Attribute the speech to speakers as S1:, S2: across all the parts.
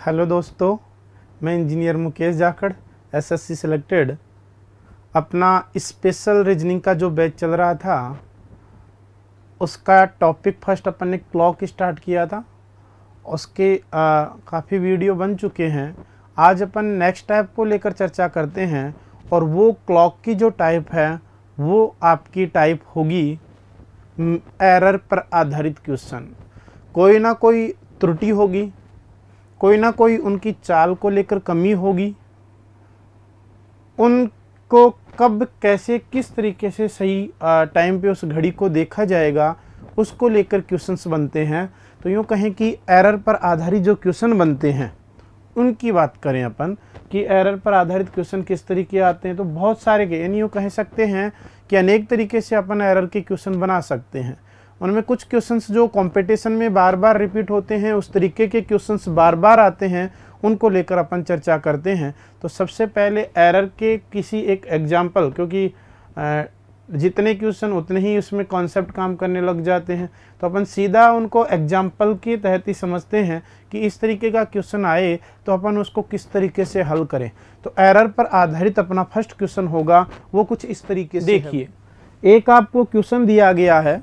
S1: Hello दोस्तों, मैं engineer Mukesh Jakhar SSC selected अपना स्पेशल रीजनिंग का जो बैच चल रहा था उसका टॉपिक फर्स्ट अपन ने क्लॉक स्टार्ट किया था। उसके काफ़ी वीडियो बन चुके हैं। आज अपन नेक्स्ट टाइप को लेकर चर्चा करते हैं और वो क्लॉक की जो टाइप है वो आपकी टाइप होगी एरर पर आधारित क्वेश्चन। कोई ना कोई त्रुटि होगी, कोई ना कोई उनकी चाल को लेकर कमी होगी, उनको कब कैसे किस तरीके से सही टाइम पे उस घड़ी को देखा जाएगा उसको लेकर क्वेश्चंस बनते हैं। तो यूँ कहें कि एरर पर आधारित जो क्वेश्चन बनते हैं उनकी बात करें अपन कि एरर पर आधारित क्वेश्चन किस तरीके आते हैं, तो बहुत सारे के यानी यूँ कह सकते हैं कि अनेक तरीके से अपन एरर के क्वेश्चन बना सकते हैं। उनमें कुछ क्वेश्चंस जो कंपटीशन में बार बार रिपीट होते हैं, उस तरीके के क्वेश्चंस बार बार आते हैं, उनको लेकर अपन चर्चा करते हैं। तो सबसे पहले एरर के किसी एक एग्जाम्पल, क्योंकि जितने क्वेश्चन उतने ही उसमें कॉन्सेप्ट काम करने लग जाते हैं, तो अपन सीधा उनको एग्जाम्पल के तहत ही समझते हैं कि इस तरीके का क्वेश्चन आए तो अपन उसको किस तरीके से हल करें। तो एरर पर आधारित अपना फर्स्ट क्वेश्चन होगा वो कुछ इस तरीके से। देखिए, एक आपको क्वेश्चन दिया गया है,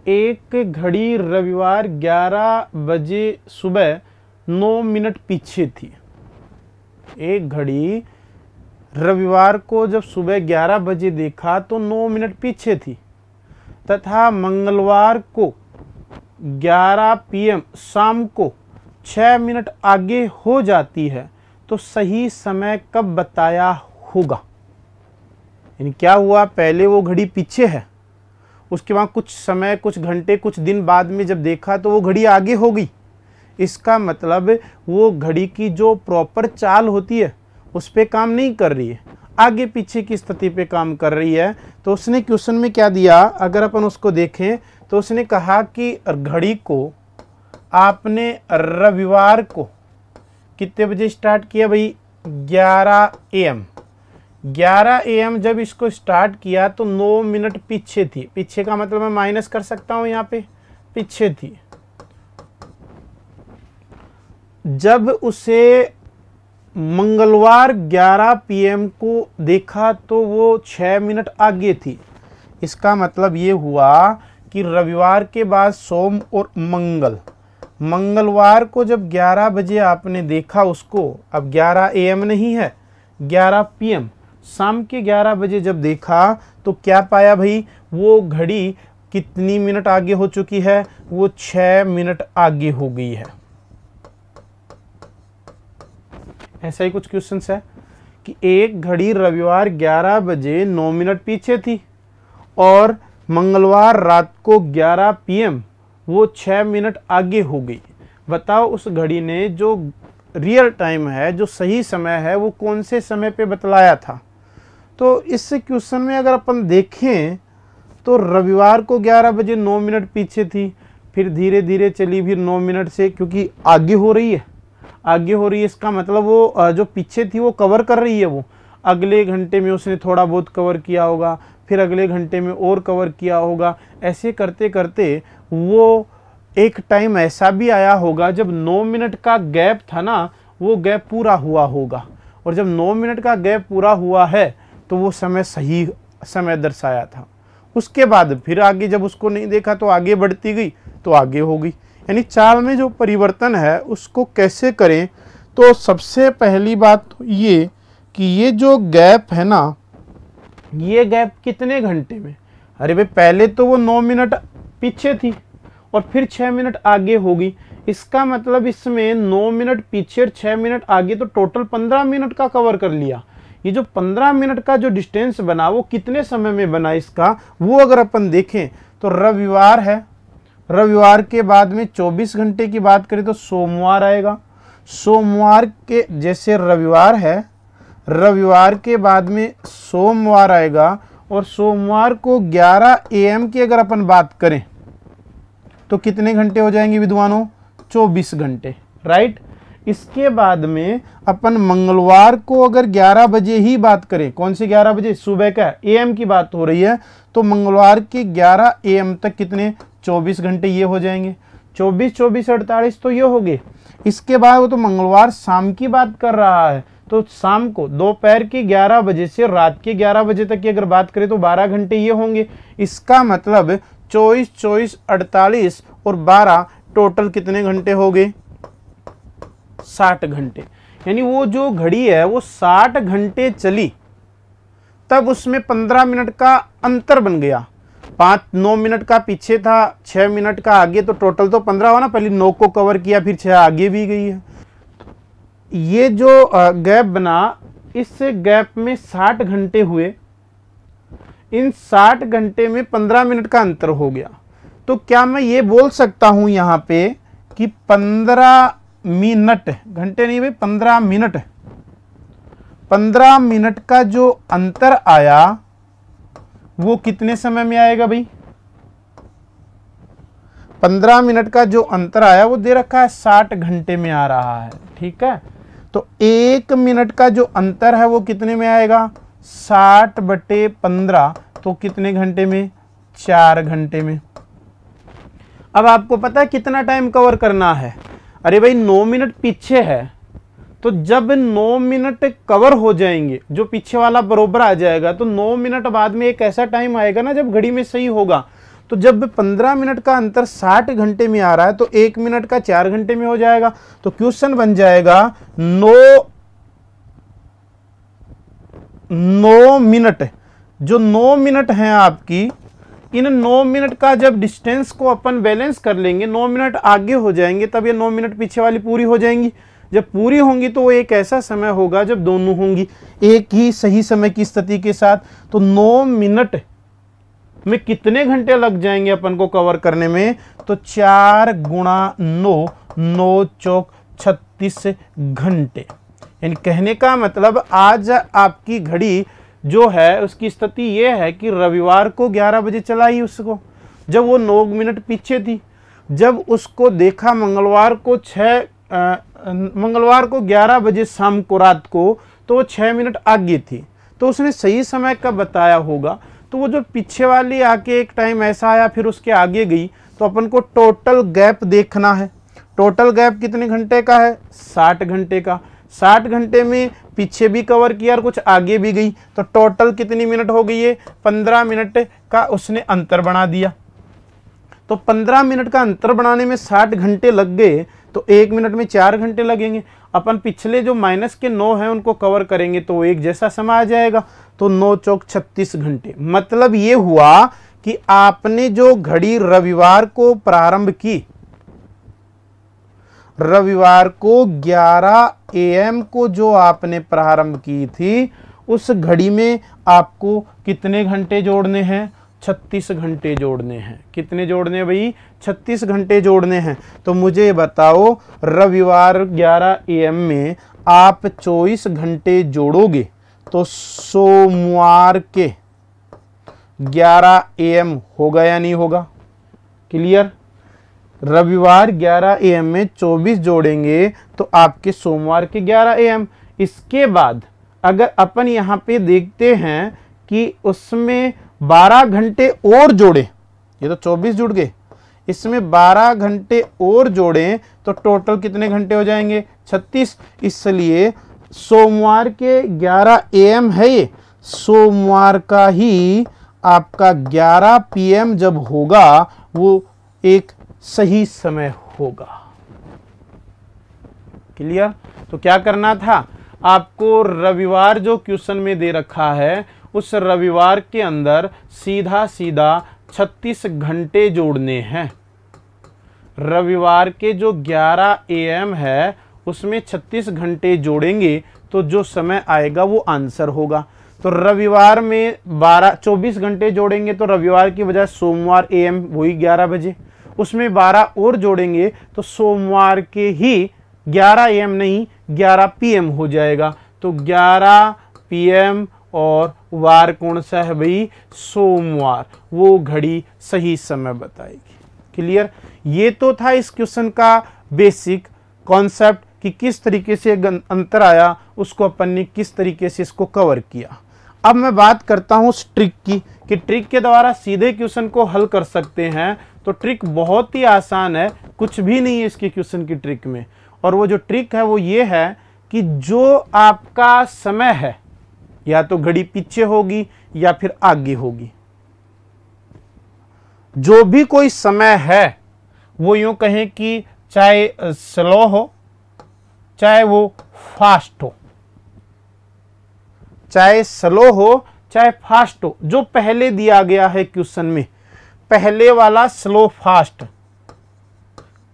S1: एक घड़ी रविवार 11 बजे सुबह 9 मिनट पीछे थी। एक घड़ी रविवार को जब सुबह 11 बजे देखा तो 9 मिनट पीछे थी, तथा मंगलवार को 11 PM शाम को 6 मिनट आगे हो जाती है, तो सही समय कब बताया होगा। यानी क्या हुआ, पहले वो घड़ी पीछे है, उसके बाद कुछ समय, कुछ घंटे, कुछ दिन बाद में जब देखा तो वो घड़ी आगे हो गई। इसका मतलब वो घड़ी की जो प्रॉपर चाल होती है उस पे काम नहीं कर रही है, आगे पीछे की स्थिति पे काम कर रही है। तो उसने क्वेश्चन में क्या दिया, अगर अपन उसको देखें तो उसने कहा कि घड़ी को आपने रविवार को कितने बजे स्टार्ट किया भाई, 11 AM। 11 AM जब इसको स्टार्ट किया तो 9 मिनट पीछे थी। पीछे का मतलब मैं माइनस कर सकता हूं, यहाँ पे पीछे थी। जब उसे मंगलवार 11 PM को देखा तो वो 6 मिनट आगे थी। इसका मतलब ये हुआ कि रविवार के बाद सोम और मंगलवार को जब 11 बजे आपने देखा उसको, अब 11 AM नहीं है, 11 PM शाम के 11 बजे जब देखा तो क्या पाया भाई, वो घड़ी कितनी मिनट आगे हो चुकी है, वो 6 मिनट आगे हो गई है। ऐसा ही कुछ क्वेश्चंस है कि एक घड़ी रविवार 11 बजे 9 मिनट पीछे थी और मंगलवार रात को 11 PM वो 6 मिनट आगे हो गई। बताओ उस घड़ी ने जो रियल टाइम है, जो सही समय है, वो कौन से समय पे बतलाया था। तो इस क्वेश्चन में अगर अपन देखें तो रविवार को 11 बजे 9 मिनट पीछे थी, फिर धीरे धीरे चली, फिर 9 मिनट से क्योंकि आगे हो रही है, इसका मतलब वो जो पीछे थी वो कवर कर रही है। वो अगले घंटे में उसने थोड़ा बहुत कवर किया होगा, फिर अगले घंटे में और कवर किया होगा। ऐसे करते करते वो एक टाइम ऐसा भी आया होगा जब 9 मिनट का गैप था ना, वो गैप पूरा हुआ होगा। और जब 9 मिनट का गैप पूरा हुआ है तो वो समय सही समय दर्शाया था। उसके बाद फिर आगे जब उसको नहीं देखा तो आगे बढ़ती गई तो आगे हो गई। यानी चाल में जो परिवर्तन है उसको कैसे करें, तो सबसे पहली बात तो ये कि ये जो गैप है ना, ये गैप कितने घंटे में, अरे भाई पहले तो वो 9 मिनट पीछे थी और फिर 6 मिनट आगे हो गई। इसका मतलब इसमें 9 मिनट पीछे और 6 मिनट आगे, तो टोटल 15 मिनट का कवर कर लिया। ये जो 15 मिनट का जो डिस्टेंस बना वो कितने समय में बना इसका, वो अगर अपन देखें तो रविवार है, रविवार के बाद में 24 घंटे की बात करें तो सोमवार आएगा। सोमवार के जैसे रविवार है, रविवार के बाद में सोमवार आएगा, और सोमवार को 11 AM की अगर अपन बात करें तो कितने घंटे हो जाएंगे विद्वानों, 24 घंटे, राइट। इसके बाद में अपन मंगलवार को अगर 11 बजे ही बात करें, कौन से 11 बजे, सुबह का AM की बात हो रही है, तो मंगलवार के 11 AM तक कितने, 24 घंटे ये हो जाएंगे। 24 24 48 तो ये हो गए। इसके बाद वो तो मंगलवार शाम की बात कर रहा है, तो शाम को दोपहर के 11 बजे से रात के 11 बजे तक की अगर बात करें तो 12 घंटे ये होंगे। इसका मतलब 24, 24, 48 और 12 टोटल कितने घंटे हो गए? 60 घंटे। यानी वो जो घड़ी है वो 60 घंटे चली, तब उसमें 15 मिनट का अंतर बन गया। 9 मिनट का पीछे था, 6 मिनट का आगे, तो टोटल तो 15 हुआ ना। पहले 9 को कवर किया, फिर 6 आगे भी गई है। ये जो गैप बना, इस गैप में 60 घंटे हुए। इन 60 घंटे में 15 मिनट का अंतर हो गया। तो क्या मैं ये बोल सकता हूं यहां पे कि 15 मिनट, घंटे नहीं भाई, 15 मिनट, 15 मिनट का जो अंतर आया वो कितने समय में आएगा भाई? 15 मिनट का जो अंतर आया वो दे रखा है 60 घंटे में आ रहा है। ठीक है, तो 1 मिनट का जो अंतर है वो कितने में आएगा? 60/15, तो कितने घंटे में? 4 घंटे में। अब आपको पता है कितना टाइम कवर करना है? अरे भाई 9 मिनट पीछे है, तो जब 9 मिनट कवर हो जाएंगे, जो पीछे वाला बरोबर आ जाएगा, तो 9 मिनट बाद में एक ऐसा टाइम आएगा ना जब घड़ी में सही होगा। तो जब 15 मिनट का अंतर 60 घंटे में आ रहा है, तो 1 मिनट का 4 घंटे में हो जाएगा। तो क्वेश्चन बन जाएगा 9 मिनट, जो 9 मिनट हैं आपकी, इन 9 मिनट का जब डिस्टेंस को अपन बैलेंस कर लेंगे, 9 मिनट आगे हो जाएंगे, तब ये 9 मिनट पीछे वाली पूरी हो जाएंगी। जब पूरी होंगी तो वो एक ऐसा समय होगा जब दोनों होंगी एक ही सही समय की स्थिति के साथ। तो 9 मिनट में कितने घंटे लग जाएंगे अपन को कवर करने में? तो 4 × 9, 9 चौक 36 घंटे। यानी कहने का मतलब आज आपकी घड़ी जो है उसकी स्थिति ये है कि रविवार को 11 बजे चलाई उसको, जब वो 9 मिनट पीछे थी। जब उसको देखा मंगलवार को 11 बजे शाम को, रात को, तो वो 6 मिनट आगे थी। तो उसने सही समय कब बताया होगा? तो वो जो पीछे वाली आके एक टाइम ऐसा आया, फिर उसके आगे गई, तो अपन को टोटल गैप देखना है। टोटल गैप कितने घंटे का है? 60 घंटे का। 60 घंटे में पीछे भी कवर किया और कुछ आगे भी गई, तो टोटल कितनी मिनट हो गई है? 15 मिनट का उसने अंतर बना दिया। तो 15 मिनट का अंतर बनाने में 60 घंटे लग गए, तो 1 मिनट में 4 घंटे लगेंगे। अपन पिछले जो माइनस के 9 हैं उनको कवर करेंगे तो एक जैसा समय आ जाएगा। तो 9 चौक 36 घंटे। मतलब ये हुआ कि आपने जो घड़ी रविवार को प्रारंभ की, रविवार को 11 AM को जो आपने प्रारंभ की थी, उस घड़ी में आपको कितने घंटे जोड़ने हैं? 36 घंटे जोड़ने हैं। कितने जोड़ने हैं भाई? 36 घंटे जोड़ने हैं। तो मुझे बताओ, रविवार 11 AM में आप 24 घंटे जोड़ोगे तो सोमवार के 11 AM होगा या नहीं होगा? क्लियर? रविवार 11 AM में 24 जोड़ेंगे तो आपके सोमवार के 11 AM। इसके बाद अगर अपन यहाँ पे देखते हैं कि उसमें 12 घंटे और जोड़े, ये तो 24 जुड़ गए, इसमें 12 घंटे और जोड़ें तो टोटल कितने घंटे हो जाएंगे? 36। इसलिए सोमवार के 11 AM है ये, सोमवार का ही आपका 11 PM जब होगा वो एक सही समय होगा। क्लियर? तो क्या करना था आपको? रविवार जो क्वेश्चन में दे रखा है, उस रविवार के अंदर सीधा सीधा 36 घंटे जोड़ने हैं। रविवार के जो 11 AM है उसमें 36 घंटे जोड़ेंगे तो जो समय आएगा वो आंसर होगा। तो रविवार में 24 घंटे जोड़ेंगे तो रविवार की बजाय सोमवार AM वही 11 बजे, उसमें 12 और जोड़ेंगे तो सोमवार के ही 11 AM नहीं 11 PM हो जाएगा। तो 11 PM और वार कौन सा है भाई? सोमवार। वो घड़ी सही समय बताएगी। क्लियर? ये तो था इस क्वेश्चन का बेसिक कॉन्सेप्ट कि किस तरीके से अंतर आया, उसको अपन ने किस तरीके से इसको कवर किया। अब मैं बात करता हूँ उस ट्रिक की कि ट्रिक के द्वारा सीधे क्वेश्चन को हल कर सकते हैं। तो ट्रिक बहुत ही आसान है, कुछ भी नहीं है इसके क्वेश्चन की ट्रिक में। और वो जो ट्रिक है वो ये है कि जो आपका समय है या तो घड़ी पीछे होगी या फिर आगे होगी, जो भी कोई समय है वो यूं कहें कि चाहे स्लो हो चाहे वो फास्ट हो, चाहे स्लो हो चाहे फास्ट हो, जो पहले दिया गया है क्वेश्चन में, पहले वाला स्लो फास्ट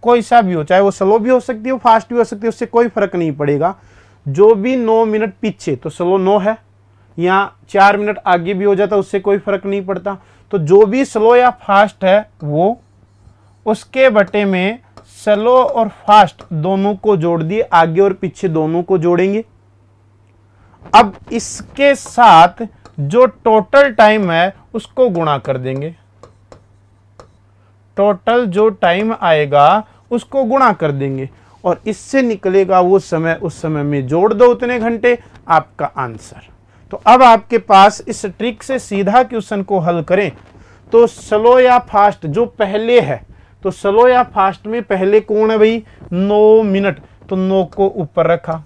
S1: कोई सा भी हो, चाहे वो स्लो भी हो सकती है फास्ट भी हो सकती है, उससे कोई फर्क नहीं पड़ेगा। जो भी 9 मिनट पीछे तो स्लो 9 है, या 4 मिनट आगे भी हो जाता उससे कोई फर्क नहीं पड़ता। तो जो भी स्लो या फास्ट है वो उसके बटे में स्लो और फास्ट दोनों को जोड़ दिए, आगे और पीछे दोनों को जोड़ेंगे। अब इसके साथ जो टोटल टाइम है उसको गुणा कर देंगे, टोटल जो टाइम आएगा उसको गुणा कर देंगे और इससे निकलेगा वो समय, उस समय में जोड़ दो उतने घंटे, आपका आंसर। तो अब आपके पास इस ट्रिक से सीधा क्वेश्चन को हल करें तो स्लो या फास्ट जो पहले है, तो स्लो या फास्ट में पहले कौन है भाई 9 मिनट, तो 9 को ऊपर रखा,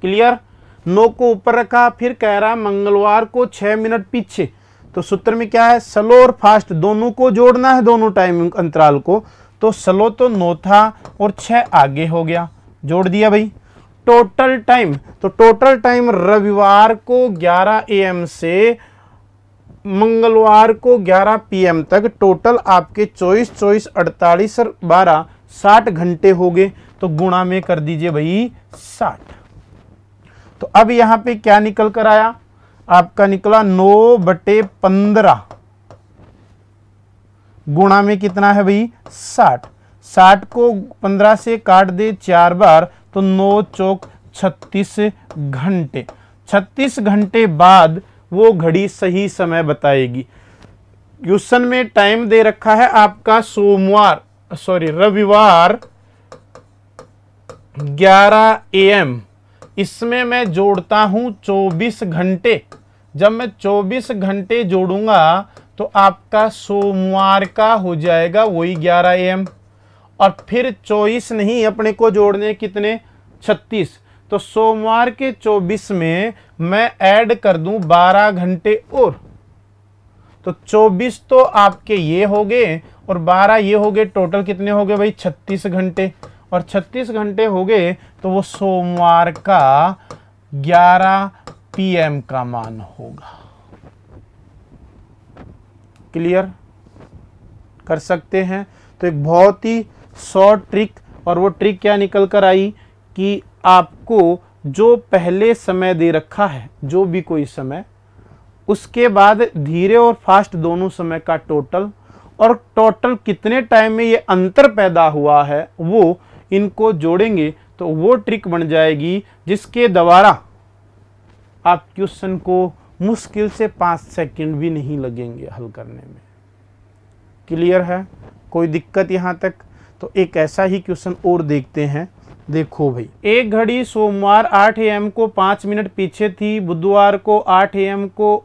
S1: क्लियर, 9 को ऊपर रखा। फिर कह रहा है मंगलवार को 6 मिनट पीछे, तो सूत्र में क्या है स्लो और फास्ट दोनों को जोड़ना है, दोनों टाइम अंतराल को, तो स्लो तो 9 था और 6 आगे हो गया, जोड़ दिया भाई। टोटल टाइम, तो टोटल टाइम रविवार को 11 AM से मंगलवार को 11 PM तक टोटल आपके 24, 24, 48 और 12 60 घंटे हो गए, तो गुणा में कर दीजिए भाई 60। तो अब यहां पे क्या निकल कर आया, आपका निकला 9/15, गुणा में कितना है भाई 60, 60 को 15 से काट दे 4 बार, तो 9 चौक 36 घंटे, 36 घंटे बाद वो घड़ी सही समय बताएगी। क्वेश्चन में टाइम दे रखा है आपका रविवार 11 AM, इसमें मैं जोड़ता हूं 24 घंटे, जब मैं 24 घंटे जोड़ूंगा तो आपका सोमवार का हो जाएगा वही 11 AM, और फिर 24 नहीं अपने को जोड़ने कितने 36, तो सोमवार के 24 में मैं ऐड कर दूं 12 घंटे और, तो 24 तो आपके ये हो गए और 12 ये हो गए, टोटल कितने हो गए भाई 36 घंटे, और 36 घंटे हो गए तो वो सोमवार का 11 PM का मान होगा। क्लियर कर सकते हैं। तो एक बहुत ही शॉर्ट ट्रिक, और वो ट्रिक क्या निकल कर आई कि आपको जो पहले समय दे रखा है जो भी कोई समय, उसके बाद धीरे और फास्ट दोनों समय का टोटल, और टोटल कितने टाइम में ये अंतर पैदा हुआ है वो इनको जोड़ेंगे तो वो ट्रिक बन जाएगी जिसके द्वारा आप क्वेश्चन को मुश्किल से 5 सेकंड भी नहीं लगेंगे हल करने में। क्लियर है, कोई दिक्कत यहाँ तक? तो एक ऐसा ही क्वेश्चन और देखते हैं। देखो भाई, एक घड़ी सोमवार 8 AM को 5 मिनट पीछे थी, बुधवार को 8 AM को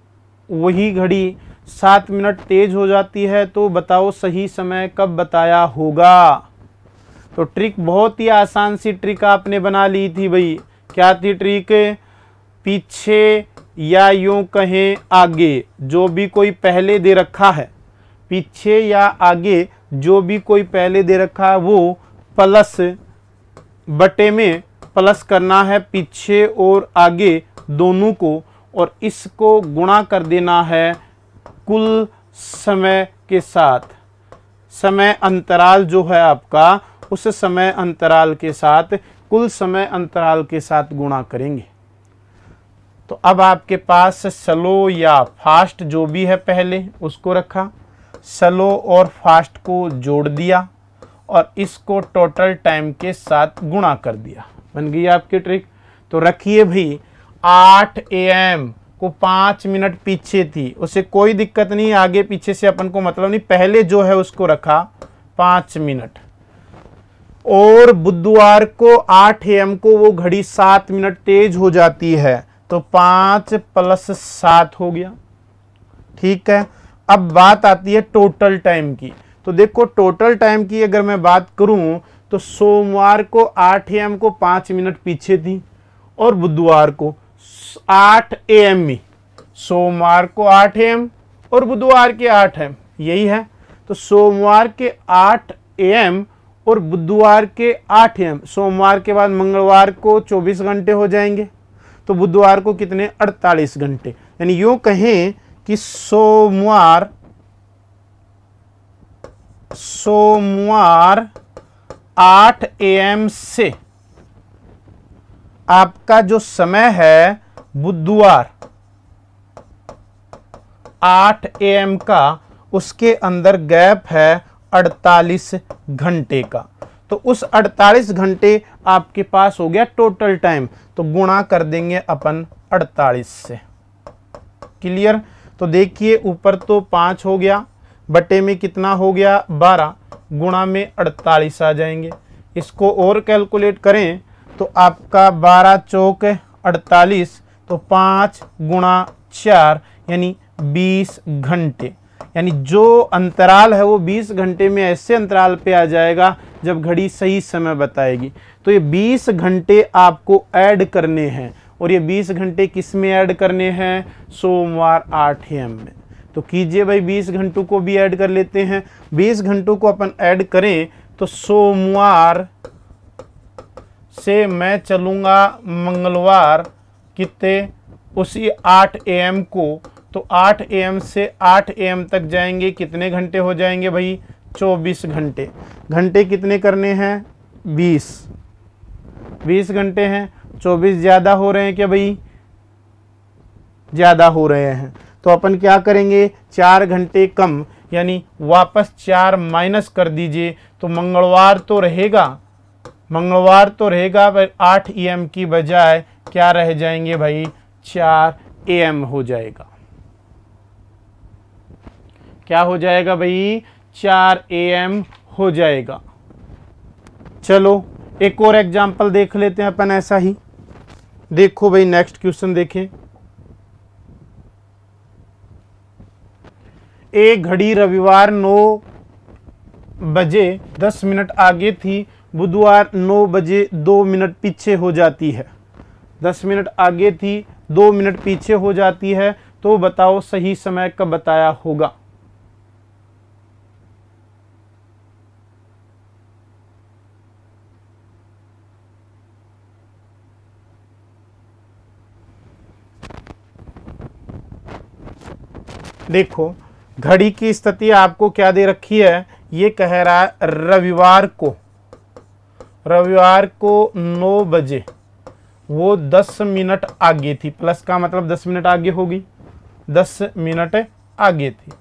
S1: वही घड़ी 7 मिनट तेज हो जाती है, तो बताओ सही समय कब बताया होगा। तो ट्रिक बहुत ही आसान सी ट्रिक आपने बना ली थी भाई। क्या थी ट्रिक? पीछे या यूं कहें आगे जो भी कोई पहले दे रखा है, पीछे या आगे जो भी कोई पहले दे रखा है वो प्लस बटे में प्लस करना है पीछे और आगे दोनों को, और इसको गुणा कर देना है कुल समय के साथ। समय अंतराल जो है आपका, उस समय अंतराल के साथ, कुल समय अंतराल के साथ गुणा करेंगे। तो अब आपके पास स्लो या फास्ट जो भी है पहले उसको रखा, स्लो और फास्ट को जोड़ दिया और इसको टोटल टाइम के साथ गुणा कर दिया, बन गई आपकी ट्रिक। तो रखिए भाई 8 AM को 5 मिनट पीछे थी, उसे कोई दिक्कत नहीं, आगे पीछे से अपन को मतलब नहीं, पहले जो है उसको रखा 5 मिनट, और बुधवार को 8 AM को वो घड़ी 7 मिनट तेज हो जाती है, तो 5 + 7 हो गया। ठीक है, अब बात आती है टोटल टाइम की। तो देखो टोटल टाइम की अगर मैं बात करूं तो सोमवार को 8 AM को 5 मिनट पीछे थी और बुधवार को 8 AM ही। सोमवार को 8 AM और बुधवार के 8 AM, यही है। तो सोमवार के 8 AM और बुधवार के 8 AM, सोमवार के बाद मंगलवार को 24 घंटे हो जाएंगे, तो बुधवार को कितने, 48 घंटे। यानी यूं कहें कि सोमवार 8 AM से आपका जो समय है बुधवार 8 AM का, उसके अंदर गैप है 48 घंटे का। तो उस 48 घंटे आपके पास हो गया टोटल टाइम, तो गुणा कर देंगे अपन 48 से। क्लियर। तो देखिए ऊपर तो 5 हो गया, बटे में कितना हो गया 12, गुणा में 48 आ जाएंगे। इसको और कैलकुलेट करें तो आपका 12 चौक 48, तो 5 गुणा 4 यानी 20 घंटे। यानी जो अंतराल है वो 20 घंटे में ऐसे अंतराल पे आ जाएगा जब घड़ी सही समय बताएगी। तो ये 20 घंटे आपको ऐड करने हैं, और ये 20 घंटे किस में ऐड करने हैं, सोमवार 8 AM में। तो कीजिए भाई, 20 घंटों को भी ऐड कर लेते हैं। 20 घंटों को अपन ऐड करें तो सोमवार से मैं चलूँगा मंगलवार कितने, उसी 8 AM को, तो 8 AM से 8 AM तक जाएंगे, कितने घंटे हो जाएंगे भाई, 24 घंटे। घंटे कितने करने हैं, 20 घंटे हैं। 24 ज़्यादा हो रहे हैं क्या भाई, ज़्यादा हो रहे हैं। तो अपन क्या करेंगे, 4 घंटे कम, यानी वापस 4 माइनस कर दीजिए, तो मंगलवार तो रहेगा पर 8 AM की बजाय क्या रह जाएंगे भाई, 4 AM हो जाएगा। क्या हो जाएगा भाई, 4 AM हो जाएगा। चलो एक और एग्जाम्पल देख लेते हैं अपन ऐसा ही। देखो भाई नेक्स्ट क्वेश्चन देखें। एक घड़ी रविवार 9 बजे 10 मिनट आगे थी, बुधवार 9 बजे 2 मिनट पीछे हो जाती है। 10 मिनट आगे थी, 2 मिनट पीछे हो जाती है, तो बताओ सही समय कब बताया होगा। देखो घड़ी की स्थिति आपको क्या दे रखी है, ये कह रहा है रविवार को 9 बजे वो 10 मिनट आगे थी, प्लस का मतलब 10 मिनट आगे होगी, 10 मिनट आगे थी।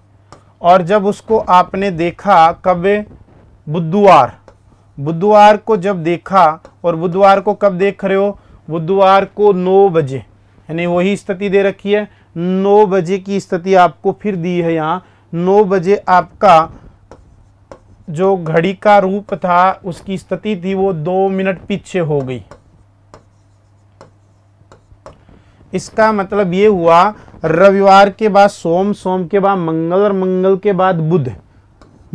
S1: और जब उसको आपने देखा कब, बुधवार को जब देखा, और बुधवार को कब देख रहे हो, बुधवार को 9 बजे, यानी वही स्थिति दे रखी है। 9 बजे की स्थिति आपको फिर दी है यहाँ। 9 बजे आपका जो घड़ी का रूप था, उसकी स्थिति थी वो 2 मिनट पीछे हो गई। इसका मतलब ये हुआ रविवार के बाद सोम, सोम के बाद मंगल और मंगल के बाद बुध।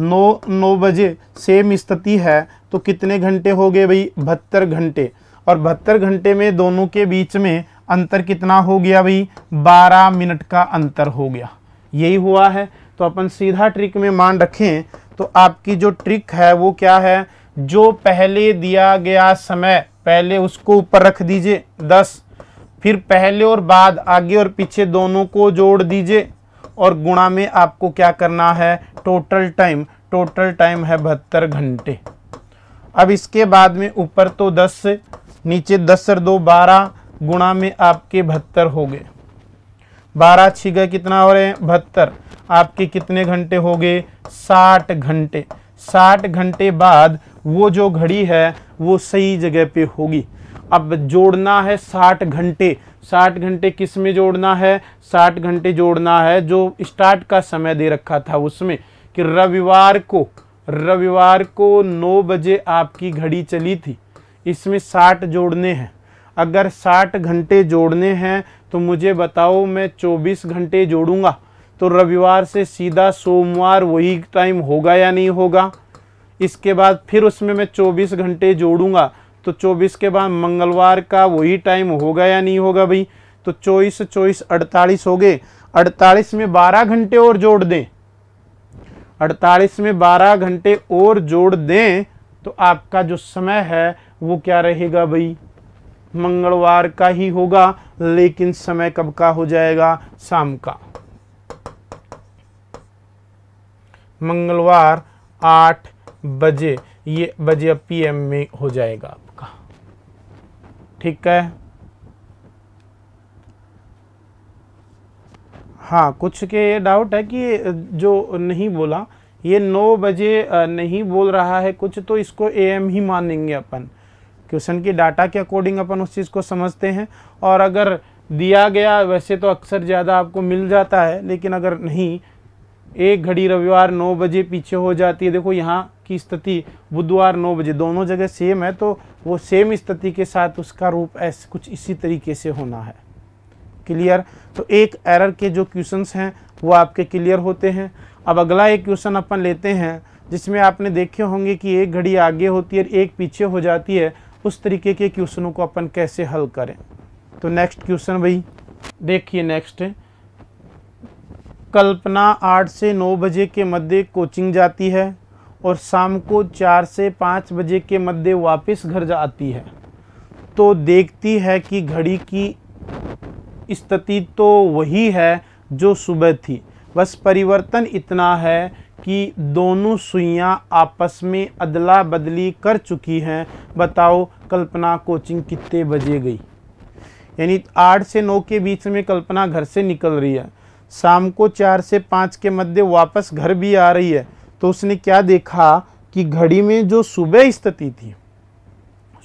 S1: 9 बजे सेम स्थिति है, तो कितने घंटे हो गए भाई, 72 घंटे। और 72 घंटे में दोनों के बीच में अंतर कितना हो गया भाई, 12 मिनट का अंतर हो गया। यही हुआ है। तो अपन सीधा ट्रिक में मान रखें तो आपकी जो ट्रिक है वो क्या है, जो पहले दिया गया समय पहले उसको ऊपर रख दीजिए 10, फिर पहले और बाद आगे और पीछे दोनों को जोड़ दीजिए, और गुणा में आपको क्या करना है, टोटल टाइम है 72 घंटे। अब इसके बाद में ऊपर तो 10, नीचे 10 और 2 12, गुणा में आपके 72 हो गए। 12 6 कितना हो रहे हैं, 72। आपके कितने घंटे हो गए, 60 घंटे। 60 घंटे बाद वो जो घड़ी है वो सही जगह पे होगी। अब जोड़ना है 60 घंटे। 60 घंटे किस में जोड़ना है, 60 घंटे जोड़ना है जो स्टार्ट का समय दे रखा था उसमें, कि रविवार को 9 बजे आपकी घड़ी चली थी, इसमें 60 जोड़ने हैं। अगर 60 घंटे जोड़ने हैं तो मुझे बताओ, मैं 24 घंटे जोड़ूंगा तो रविवार से सीधा सोमवार वही टाइम होगा या नहीं होगा। इसके बाद फिर उसमें मैं 24 घंटे जोड़ूंगा, तो 24 के बाद मंगलवार का वही टाइम होगा या नहीं होगा भाई। तो 24 24 48 हो गए, 48 में 12 घंटे और जोड़ दें, 48 में 12 घंटे और जोड़ दें तो आपका जो समय है वो क्या रहेगा भाई, मंगलवार का ही होगा, लेकिन समय कब का हो जाएगा, शाम का। मंगलवार 8 बजे, ये बजे अब PM में हो जाएगा आपका, ठीक है। हाँ, कुछ के ये डाउट है कि जो नहीं बोला ये 9 बजे नहीं बोल रहा है कुछ, तो इसको AM ही मानेंगे अपन। क्वेश्चन की डाटा के अकॉर्डिंग अपन उस चीज़ को समझते हैं, और अगर दिया गया वैसे तो अक्सर ज़्यादा आपको मिल जाता है, लेकिन अगर नहीं, एक घड़ी रविवार 9 बजे पीछे हो जाती है। देखो यहाँ की स्थिति बुधवार 9 बजे, दोनों जगह सेम है, तो वो सेम स्थिति के साथ उसका रूप ऐसे कुछ इसी तरीके से होना है। क्लियर। तो एक एरर के जो क्वेश्चंस हैं वो आपके क्लियर होते हैं। अब अगला एक क्वेश्चन अपन लेते हैं जिसमें आपने देखे होंगे कि एक घड़ी आगे होती है और एक पीछे हो जाती है। उस तरीके के क्वेश्चनों को अपन कैसे हल करें। तो नेक्स्ट क्वेश्चन भाई देखिए, नेक्स्ट कल्पना 8 से 9 बजे के मध्य कोचिंग जाती है और शाम को 4 से 5 बजे के मध्य वापस घर जाती है। तो देखती है कि घड़ी की स्थिति तो वही है जो सुबह थी, बस परिवर्तन इतना है कि दोनों सुइयां आपस में अदला बदली कर चुकी हैं। बताओ कल्पना कोचिंग कितने बजे गई। यानी 8 से 9 के बीच में कल्पना घर से निकल रही है, शाम को 4 से 5 के मध्य वापस घर भी आ रही है। तो उसने क्या देखा कि घड़ी में जो सुबह स्थिति थी,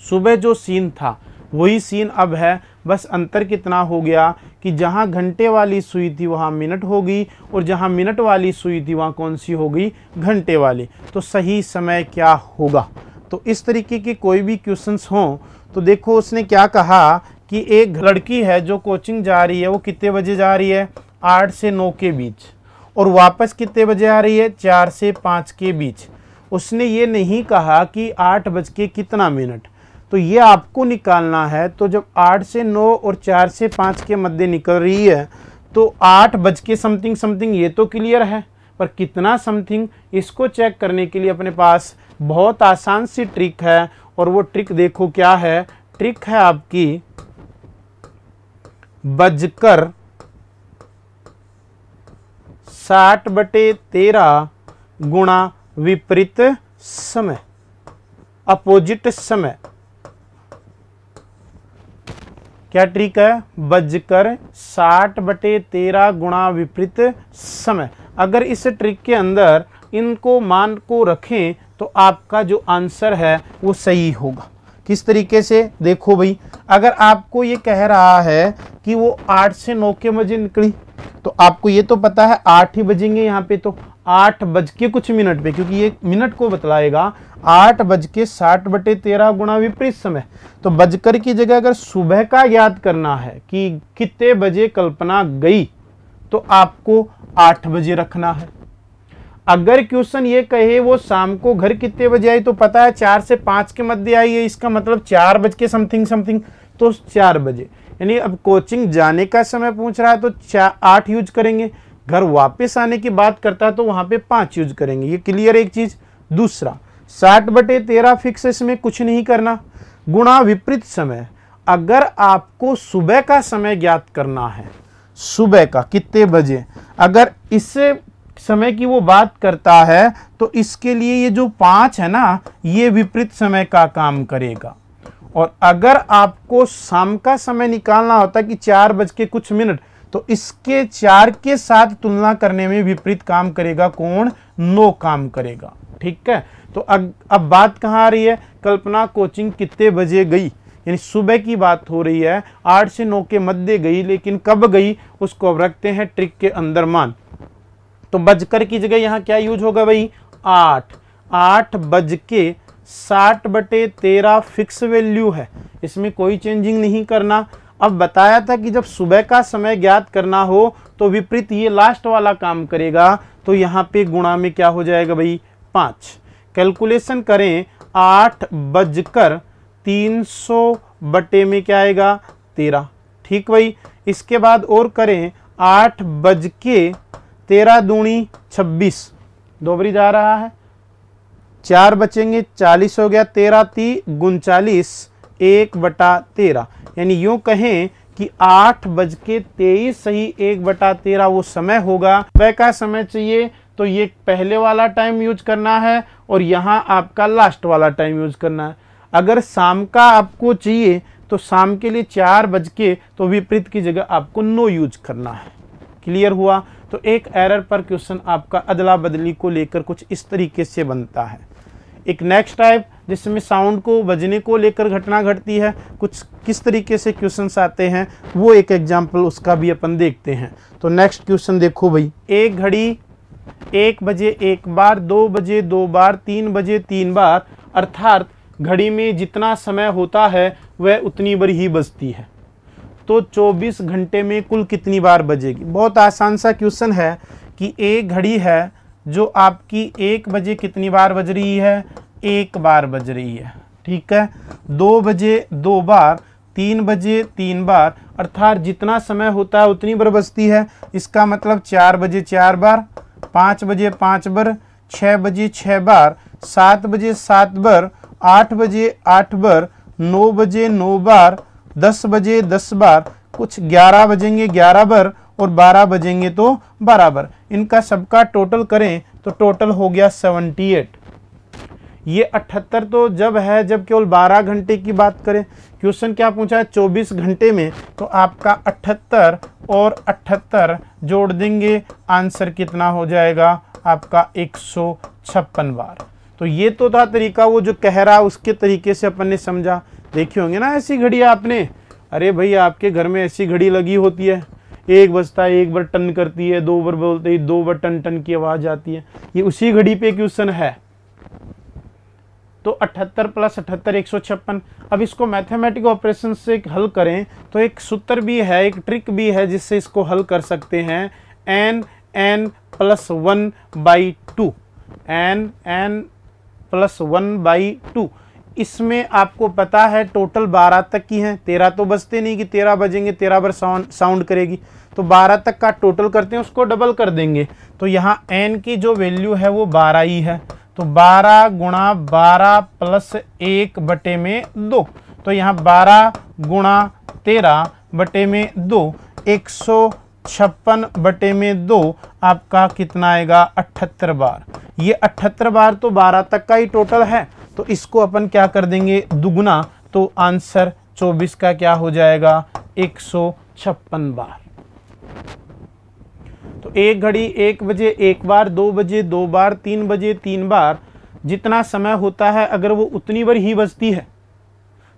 S1: सुबह जो सीन था वही सीन अब है, बस अंतर कितना हो गया कि जहां घंटे वाली सुई थी वहां मिनट हो गई, और जहां मिनट वाली सुई थी वहां कौन सी हो गई, घंटे वाली। तो सही समय क्या होगा। तो इस तरीके के कोई भी क्वेश्चंस हों तो देखो उसने क्या कहा कि एक लड़की है जो कोचिंग जा रही है, वो कितने बजे जा रही है, 8 से 9 के बीच, और वापस कितने बजे आ रही है, 4 से 5 के बीच। उसने ये नहीं कहा कि 8 बज के कितना मिनट। तो ये आपको निकालना है। तो जब 8 से 9 और 4 से 5 के मध्य निकल रही है तो 8 बज के समथिंग समथिंग ये तो क्लियर है, पर कितना समथिंग, इसको चेक करने के लिए अपने पास बहुत आसान सी ट्रिक है। और वो ट्रिक देखो क्या है, ट्रिक है आपकी बजकर 60/13 गुणा विपरीत समय, अपोजिट समय। क्या ट्रिक है, बजकर 60/13 गुणा विपरीत समय। अगर इस ट्रिक के अंदर इनको मान को रखें तो आपका जो आंसर है वो सही होगा। किस तरीके से, देखो भाई, अगर आपको ये कह रहा है कि वो 8 से 9 के बजे निकली, तो आपको ये तो पता है 8 ही बजेंगे यहाँ पे, तो 8 बज के कुछ मिनट पे, क्योंकि ये मिनट को बतलाएगा, 8 बज के 60/13 गुणा विपरीत समय। तो बजकर की जगह अगर सुबह का याद करना है कि कितने बजे कल्पना गई, तो आपको 8 बजे रखना है। अगर क्वेश्चन ये कहे वो शाम को घर कितने बजे आई, तो पता है 4 से 5 के मध्य आई है, इसका मतलब 4 बज के समथिंग समथिंग, तो 4 बजे। यानी अब कोचिंग जाने का समय पूछ रहा है तो 8 यूज करेंगे, घर वापस आने की बात करता है तो वहां पे 5 यूज करेंगे। ये क्लियर एक चीज। दूसरा 60/13 फिक्स, इसमें कुछ नहीं करना, गुणा विपरीत समय। अगर आपको सुबह का समय ज्ञात करना है, सुबह का कितने बजे, अगर इस समय की वो बात करता है तो इसके लिए ये जो 5 है ना, ये विपरीत समय का काम करेगा। और अगर आपको शाम का समय निकालना होता है कि 4 बज के कुछ मिनट, तो इसके 4 के साथ तुलना करने में विपरीत काम करेगा कौन, 9 काम करेगा। ठीक है। तो अब बात कहाँ आ रही है, कल्पना कोचिंग कितने बजे गई, यानी सुबह की बात हो रही है, 8 से 9 के मध्य गई, लेकिन कब गई उसको अब रखते हैं ट्रिक के अंदर मान। तो बजकर की जगह यहाँ क्या यूज होगा भाई, 8 बज के 60/13 फिक्स वैल्यू है, इसमें कोई चेंजिंग नहीं करना। अब बताया था कि जब सुबह का समय ज्ञात करना हो तो विपरीत ये लास्ट वाला काम करेगा, तो यहाँ पे गुणा में क्या हो जाएगा भाई, 5। कैलकुलेशन करें 8:300 बटे में क्या आएगा 13। ठीक भाई, इसके बाद और करें 8:13 दूनी 26, दो बारी जा रहा है, 4 बचेंगे 40 हो गया, 13 × 39 1/13। यानी यूं कहें कि 8:23 सही 1/13 वो समय होगा। वह का समय चाहिए तो ये पहले वाला टाइम यूज करना है और यहाँ आपका लास्ट वाला टाइम यूज करना है। अगर शाम का आपको चाहिए तो शाम के लिए 4 बज के तो विपरीत की जगह आपको नो यूज करना है। क्लियर हुआ? तो एक एरर पर क्वेश्चन आपका अदला बदली को लेकर कुछ इस तरीके से बनता है। एक नेक्स्ट टाइप जिसमें साउंड को बजने को लेकर घटना घटती है, कुछ किस तरीके से क्वेश्चंस आते हैं वो एक एग्जांपल उसका भी अपन देखते हैं। तो नेक्स्ट क्वेश्चन देखो भाई, एक घड़ी 1 बजे 1 बार, 2 बजे 2 बार, 3 बजे 3 बार, अर्थात घड़ी में जितना समय होता है वह उतनी बार ही बजती है। तो 24 घंटे में कुल कितनी बार बजेगी? बहुत आसान सा क्वेश्चन है कि एक घड़ी है जो आपकी 1 बजे कितनी बार बज रही है? 1 बार बज रही है। ठीक है, 2 बजे 2 बार, 3 बजे 3 बार, अर्थात जितना समय होता है उतनी बार बजती है। इसका मतलब 4 बजे 4 बार, 5 बजे 5 बार, 6 बजे 6 बार, 7 बजे 7 बार, 8 बजे 8 बार, 9 बजे 9 बार, 10 बजे 10 बार, कुछ 11 बजेंगे 11 बार और 12 बजेंगे तो 12 बार। इनका सबका टोटल करें तो टोटल हो गया 78। ये 78 तो जब है जब केवल 12 घंटे की बात करें। क्वेश्चन क्या पूछा है? 24 घंटे में, तो आपका 78 और 78 जोड़ देंगे, आंसर कितना हो जाएगा आपका 156 बार। तो ये तो था तरीका, वो जो कह रहा उसके तरीके से अपन ने समझा। देखे होंगे ना ऐसी घड़ी आपने? अरे भाई आपके घर में ऐसी घड़ी लगी होती है, 1 बजता है 1 बार टन करती है, 2 बार बोलते ही 2 बार टन टन की आवाज आती है। ये उसी घड़ी पे क्वेश्चन है। तो 78 + 78 156। अब इसको मैथमेटिकल ऑपरेशन से हल करें तो एक सूत्र भी है, एक ट्रिक भी है जिससे इसको हल कर सकते हैं। n + 1/2, n + 1/2। इसमें आपको पता है टोटल 12 तक की हैं, 13 तो बजते नहीं कि 13 बजेंगे 13 बार साउंड करेगी, तो 12 तक का टोटल करते हैं, उसको डबल कर देंगे। तो यहाँ n की जो वैल्यू है वो 12 ही है, तो 12 × 12 + 1/2। तो यहाँ 12 × 13 बटे में 2, 156/2 आपका कितना आएगा 78 बार। ये 78 बार तो 12 तक का ही टोटल है, तो इसको अपन क्या कर देंगे दुगुना, तो आंसर 24 का क्या हो जाएगा 156 बार। तो एक घड़ी 1 बजे 1 बार, 2 बजे 2 बार, 3 बजे 3 बार, जितना समय होता है अगर वो उतनी बार ही बजती है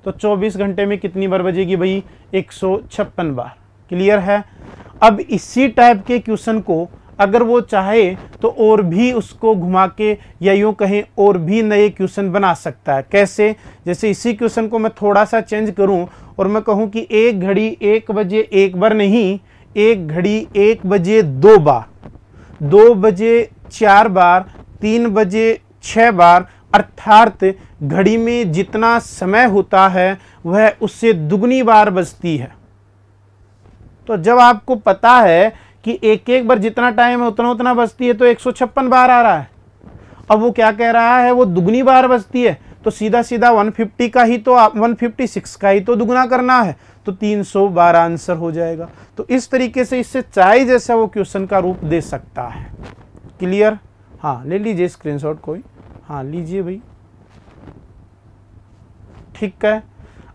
S1: तो 24 घंटे में कितनी बार बजेगी भाई 156 बार। क्लियर है? अब इसी टाइप के क्वेश्चन को अगर वो चाहे तो और भी उसको घुमा के या यूं कहें और भी नए क्वेश्चन बना सकता है। कैसे? जैसे इसी क्वेश्चन को मैं थोड़ा सा चेंज करूं और मैं कहूं कि एक घड़ी 1 बजे 1 बार नहीं, एक घड़ी 1 बजे 2 बार, 2 बजे 4 बार, 3 बजे 6 बार, अर्थात घड़ी में जितना समय होता है वह उससे दुगनी बार बजती है। तो जब आपको पता है कि एक एक बार जितना टाइम है उतना उतना बजती है तो 156 बार आ रहा है। अब वो क्या कह रहा है, वो दुगनी बार बजती है, तो सीधा सीधा 150 का ही तो 156 का ही तो दुगना करना है, तो 312 आंसर हो जाएगा। तो इस तरीके से इससे चाय जैसा वो क्वेश्चन का रूप दे सकता है। क्लियर? हाँ, ले लीजिए स्क्रीनशॉट कोई, हाँ लीजिए भाई। ठीक है,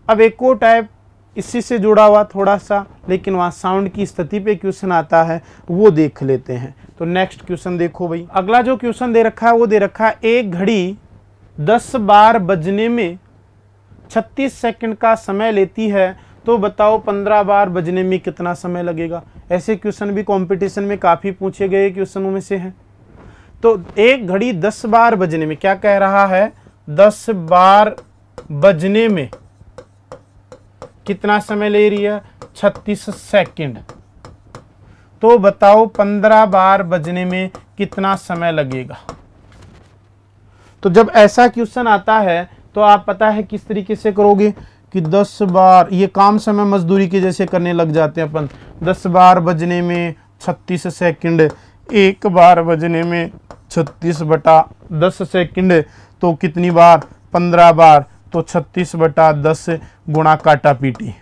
S1: अब एक और टाइप इसी से जुड़ा हुआ थोड़ा सा, लेकिन वहाँ साउंड की स्थिति पे क्वेश्चन आता है, वो देख लेते हैं। तो नेक्स्ट क्वेश्चन देखो भाई, अगला जो क्वेश्चन दे रखा है वो दे रखा है एक घड़ी 10 बार बजने में 36 सेकंड का समय लेती है, तो बताओ 15 बार बजने में कितना समय लगेगा। ऐसे क्वेश्चन भी कंपटीशन में काफ़ी पूछे गए क्वेश्चनों में से हैं। तो एक घड़ी 10 बार बजने में, क्या कह रहा है, 10 बार बजने में कितना समय ले रही है 36 सेकंड, तो बताओ 15 बार बजने में कितना समय लगेगा। तो जब ऐसा क्वेश्चन आता है तो आप पता है किस तरीके से करोगे कि 10 बार, ये काम समय मजदूरी के जैसे करने लग जाते हैं अपन। 10 बार बजने में 36 सेकंड, 1 बार बजने में 36/10 सेकंड, तो कितनी बार? 15 बार, तो 36/10 गुणा काटा पीटी।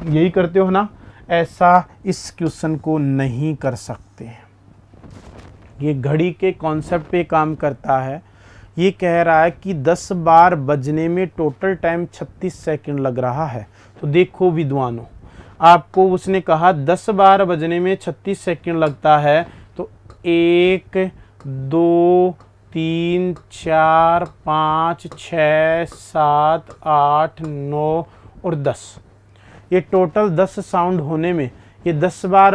S1: यही करते हो ना? ऐसा इस क्वेश्चन को नहीं कर सकते। ये घड़ी के कॉन्सेप्ट पे काम करता है। ये कह रहा है कि 10 बार बजने में टोटल टाइम 36 सेकंड लग रहा है। तो देखो विद्वानों, आपको उसने कहा 10 बार बजने में 36 सेकंड लगता है, तो 1 2 3 4 5 6 7 8 9 और 10, ये टोटल 10 साउंड होने में, ये 10 बार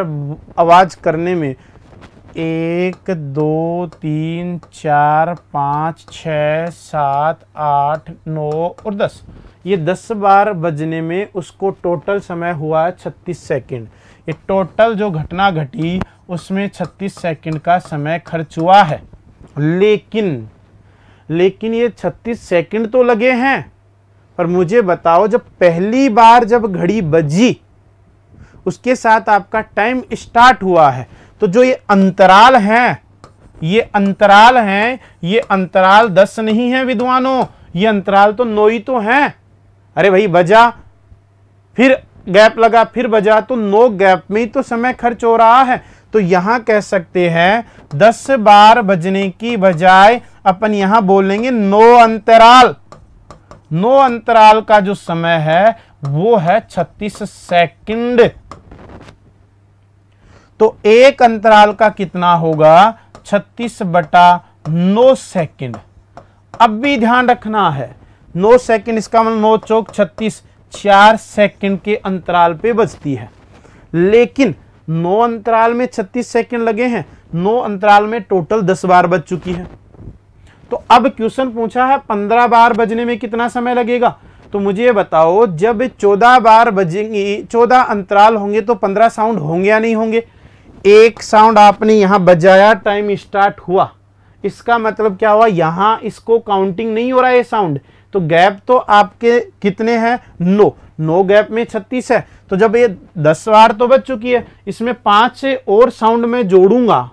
S1: आवाज़ करने में 1 2 3 4 5 6 7 8 9 और 10, ये 10 बार बजने में उसको टोटल समय हुआ है 36 सेकंड। ये टोटल जो घटना घटी उसमें 36 सेकंड का समय खर्च हुआ है। लेकिन ये 36 सेकंड तो लगे हैं, पर मुझे बताओ जब पहली बार जब घड़ी बजी उसके साथ आपका टाइम स्टार्ट हुआ है, तो जो ये अंतराल हैं, ये अंतराल 10 नहीं है विद्वानों, ये अंतराल तो 9 ही तो हैं। अरे भाई बजा, फिर गैप लगा, फिर बजा, तो 9 गैप में ही तो समय खर्च हो रहा है। तो यहां कह सकते हैं 10 बार बजने की बजाय अपन यहां बोलेंगे 9 अंतराल। 9 अंतराल का जो समय है वो है 36 सेकंड। तो एक अंतराल का कितना होगा? 36/9 सेकंड। अब भी ध्यान रखना है 9 सेकंड, इसका मतलब 9 चौक 36, 4 सेकंड के अंतराल पे बजती है। लेकिन 9 अंतराल में 36 सेकंड लगे हैं, 9 अंतराल में टोटल 10 बार बज चुकी है। तो अब क्वेश्चन पूछा है 15 बार बजने में कितना समय लगेगा? तो मुझे ये बताओ, जब 14 बार बजेंगी, 14 अंतराल होंगे तो 15 साउंड होंगे या नहीं होंगे? एक साउंड आपने यहां बजाया, टाइम स्टार्ट हुआ, इसका मतलब क्या हुआ? यहां इसको काउंटिंग नहीं हो रहा है ये साउंड, तो गैप तो आपके कितने हैं? 9 गैप में 36 है। तो जब ये 10 बार तो बज चुकी है, इसमें 5 और साउंड में जोड़ूंगा,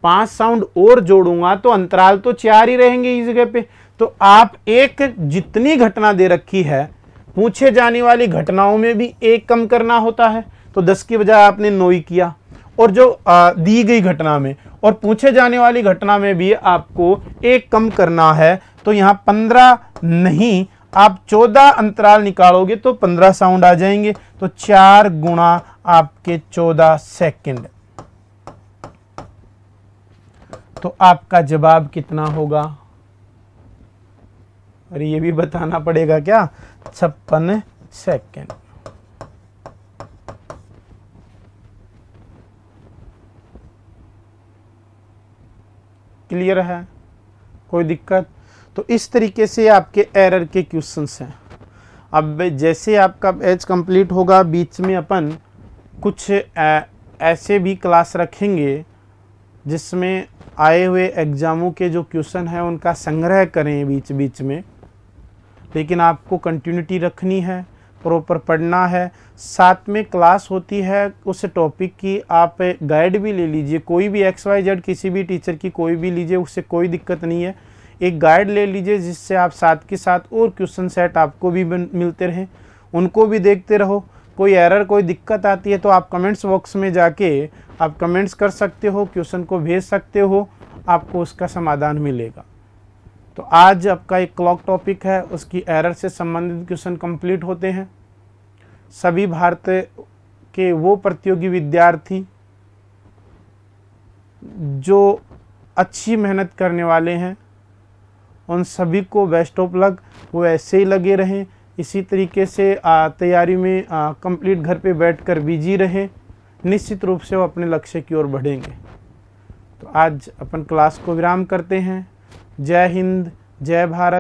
S1: 5 साउंड और जोड़ूंगा तो अंतराल तो 4 ही रहेंगे इस जगह पे। तो आप एक जितनी घटना दे रखी है, पूछे जाने वाली घटनाओं में भी एक कम करना होता है, तो 10 की बजाय आपने 9 ही किया। और जो दी गई घटना में और पूछे जाने वाली घटना में भी आपको एक कम करना है, तो यहाँ 15 नहीं, आप 14 अंतराल निकालोगे तो 15 साउंड आ जाएंगे। तो 4 गुणा आपके 14 सेकंड। तो आपका जवाब कितना होगा? अरे ये भी बताना पड़ेगा क्या? 56 सेकंड। क्लियर है? कोई दिक्कत? तो इस तरीके से आपके एरर के क्वेश्चंस हैं। अब जैसे आपका बैच कंप्लीट होगा, बीच में अपन कुछ ऐसे भी क्लास रखेंगे जिसमें आए हुए एग्जामों के जो क्वेश्चन हैं उनका संग्रह करें बीच बीच में। लेकिन आपको कंटिन्यूटी रखनी है, प्रॉपर पढ़ना है। साथ में क्लास होती है उस टॉपिक की, आप गाइड भी ले लीजिए, कोई भी XYZ किसी भी टीचर की कोई भी लीजिए, उससे कोई दिक्कत नहीं है। एक गाइड ले लीजिए जिससे आप साथ के साथ और क्वेश्चन सेट आपको भी मिलते रहें, उनको भी देखते रहो। कोई एरर कोई दिक्कत आती है तो आप कमेंट्स बॉक्स में जाके आप कमेंट्स कर सकते हो, क्वेश्चन को भेज सकते हो, आपको उसका समाधान मिलेगा। तो आज आपका एक क्लॉक टॉपिक है, उसकी एरर से संबंधित क्वेश्चन कंप्लीट होते हैं। सभी भारत के वो प्रतियोगी विद्यार्थी जो अच्छी मेहनत करने वाले हैं, उन सभी को बेस्ट ऑफ लक। वो ऐसे ही लगे रहें, इसी तरीके से तैयारी में कंप्लीट घर पे बैठकर बिजी रहें। निश्चित रूप से वो अपने लक्ष्य की ओर बढ़ेंगे। तो आज अपन क्लास को विराम करते हैं। जय हिंद, जय भारत।